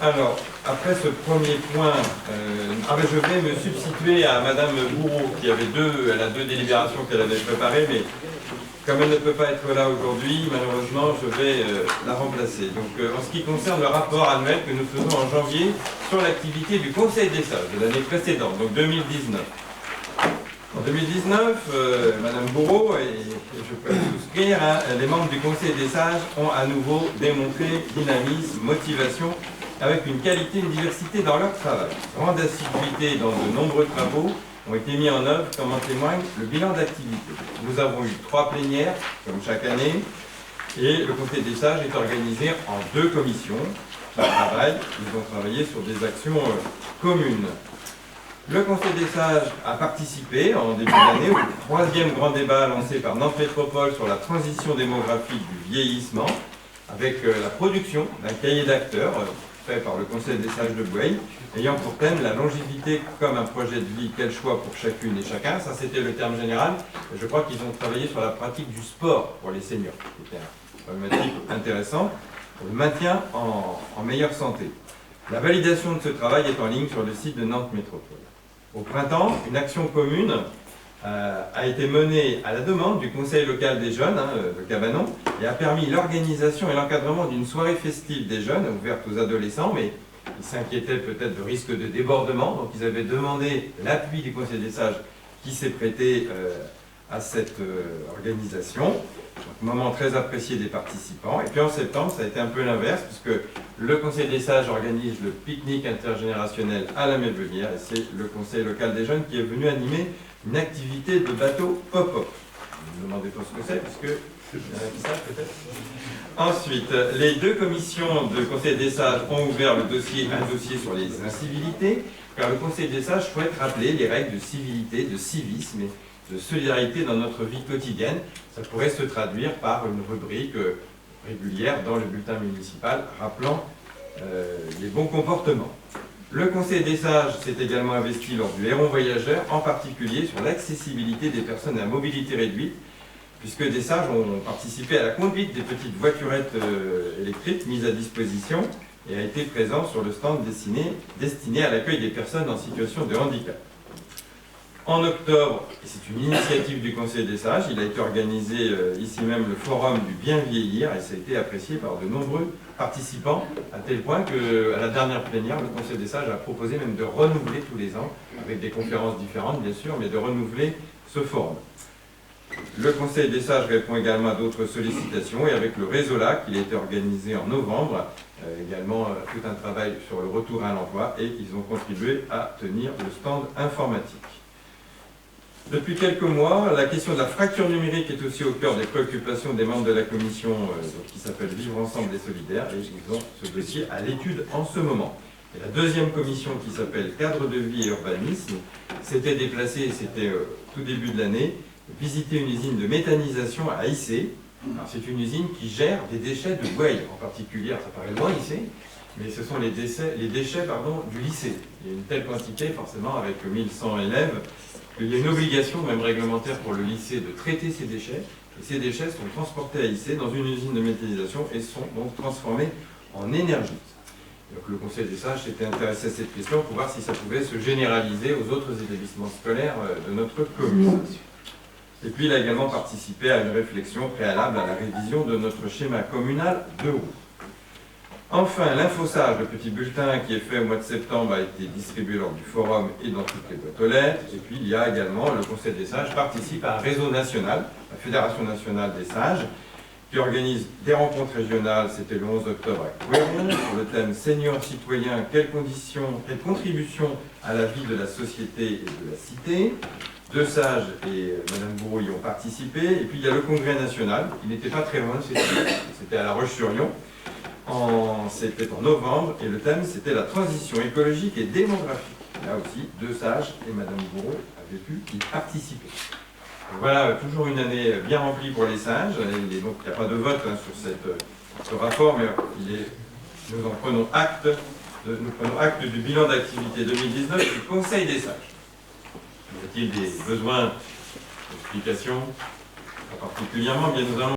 Alors, après ce premier point, je vais me substituer à Madame Bourreau, qui avait elle a deux délibérations qu'elle avait préparées, mais comme elle ne peut pas être là aujourd'hui, malheureusement, je vais la remplacer. Donc, en ce qui concerne le rapport annuel que nous faisons en janvier sur l'activité du Conseil des sages de l'année précédente, donc 2019. En 2019, Madame Bourreau, et je peux souscrire, les membres du Conseil des sages ont à nouveau démontré dynamisme, motivation, avec une qualité et une diversité dans leur travail. Grande assiduité dans de nombreux travaux ont été mis en œuvre, comme en témoigne le bilan d'activité. Nous avons eu 3 plénières, comme chaque année, et le Conseil des sages est organisé en 2 commissions qui travaillent. Ils ont travaillé sur des actions communes. Le Conseil des sages a participé en début d'année au 3e grand débat lancé par Nantes Métropole sur la transition démographique du vieillissement, avec la production d'un cahier d'acteurs fait par le Conseil des sages de Boueil, ayant pour thème la longévité comme un projet de vie, quel choix pour chacune et chacun. Ça, c'était le terme général. Je crois qu'ils ont travaillé sur la pratique du sport pour les seniors. C'était une problématique intéressante pour le maintien en meilleure santé. La validation de ce travail est en ligne sur le site de Nantes Métropole. Au printemps, une action commune a été menée à la demande du Conseil local des jeunes de Cabanon et a permis l'organisation et l'encadrement d'une soirée festive des jeunes ouverte aux adolescents, mais ils s'inquiétaient peut-être de risque de débordement, donc ils avaient demandé l'appui du Conseil des sages qui s'est prêté à cette organisation. Donc, moment très apprécié des participants. Et puis en septembre, ça a été un peu l'inverse, puisque le Conseil des sages organise le pique-nique intergénérationnel à la Mévelière, et c'est le Conseil local des jeunes qui est venu animer une activité de bateau pop-up. Ne me demandez pas ce que c'est, puisque il y en a qui savent peut-être. Ensuite, les 2 commissions de Conseil des sages ont ouvert un dossier sur les incivilités, car le Conseil des sages souhaite rappeler les règles de civilité, de civisme et de solidarité dans notre vie quotidienne. Ça pourrait se traduire par une rubrique régulière dans le bulletin municipal rappelant les bons comportements. Le Conseil des sages s'est également investi lors du Héron Voyageur, en particulier sur l'accessibilité des personnes à mobilité réduite, puisque des sages ont participé à la conduite des petites voiturettes électriques mises à disposition et a été présent sur le stand destiné à l'accueil des personnes en situation de handicap. En octobre, et c'est une initiative du Conseil des sages, il a été organisé ici même le forum du bien vieillir et ça a été apprécié par de nombreux participants, à tel point qu'à la dernière plénière, le Conseil des sages a proposé même de renouveler tous les ans, avec des conférences différentes bien sûr, mais de renouveler ce forum. Le Conseil des sages répond également à d'autres sollicitations et avec le réseau LAC, il a été organisé en novembre, également tout un travail sur le retour à l'emploi et ils ont contribué à tenir le stand informatique. Depuis quelques mois, la question de la fracture numérique est aussi au cœur des préoccupations des membres de la commission qui s'appelle Vivre ensemble et solidaires, et ils ont ce dossier à l'étude en ce moment. Et la 2e commission qui s'appelle Cadre de vie et urbanisme s'était déplacée, c'était tout début de l'année, visiter une usine de méthanisation à Issé. C'est une usine qui gère des déchets de Boueil en particulier. Ça paraît loin Issé, mais ce sont les déchets du lycée. Il y a une telle quantité, forcément, avec 1100 élèves, qu'il y a une obligation, même réglementaire, pour le lycée de traiter ces déchets. Et ces déchets sont transportés à Issé dans une usine de méthanisation et sont donc transformés en énergie. Donc le Conseil des sages s'était intéressé à cette question pour voir si ça pouvait se généraliser aux autres établissements scolaires de notre commune. Et puis il a également participé à une réflexion préalable à la révision de notre schéma communal de route. Enfin, l'InfoSage, le petit bulletin qui est fait au mois de septembre, a été distribué lors du forum et dans toutes les boîtes aux lettres. Et puis il y a également, le Conseil des sages participe à un réseau national, la Fédération nationale des sages, qui organise des rencontres régionales, c'était le 11 octobre à Couéron, sur le thème Seniors citoyens, quelles contributions à la vie de la société et de la cité. 2 sages et Madame Bourreau y ont participé. Et puis il y a le Congrès national, qui n'était pas très loin, c'était à La Roche-sur-Yon. C'était en novembre, et le thème c'était la transition écologique et démographique. Là aussi, 2 sages et Madame Bourreau avaient pu y participer. Donc voilà, toujours une année bien remplie pour les sages. Il n'y a pas de vote sur ce rapport, mais nous prenons acte du bilan d'activité 2019 du Conseil des sages. Y a-t-il des besoins d'explications, particulièrement bien nous allons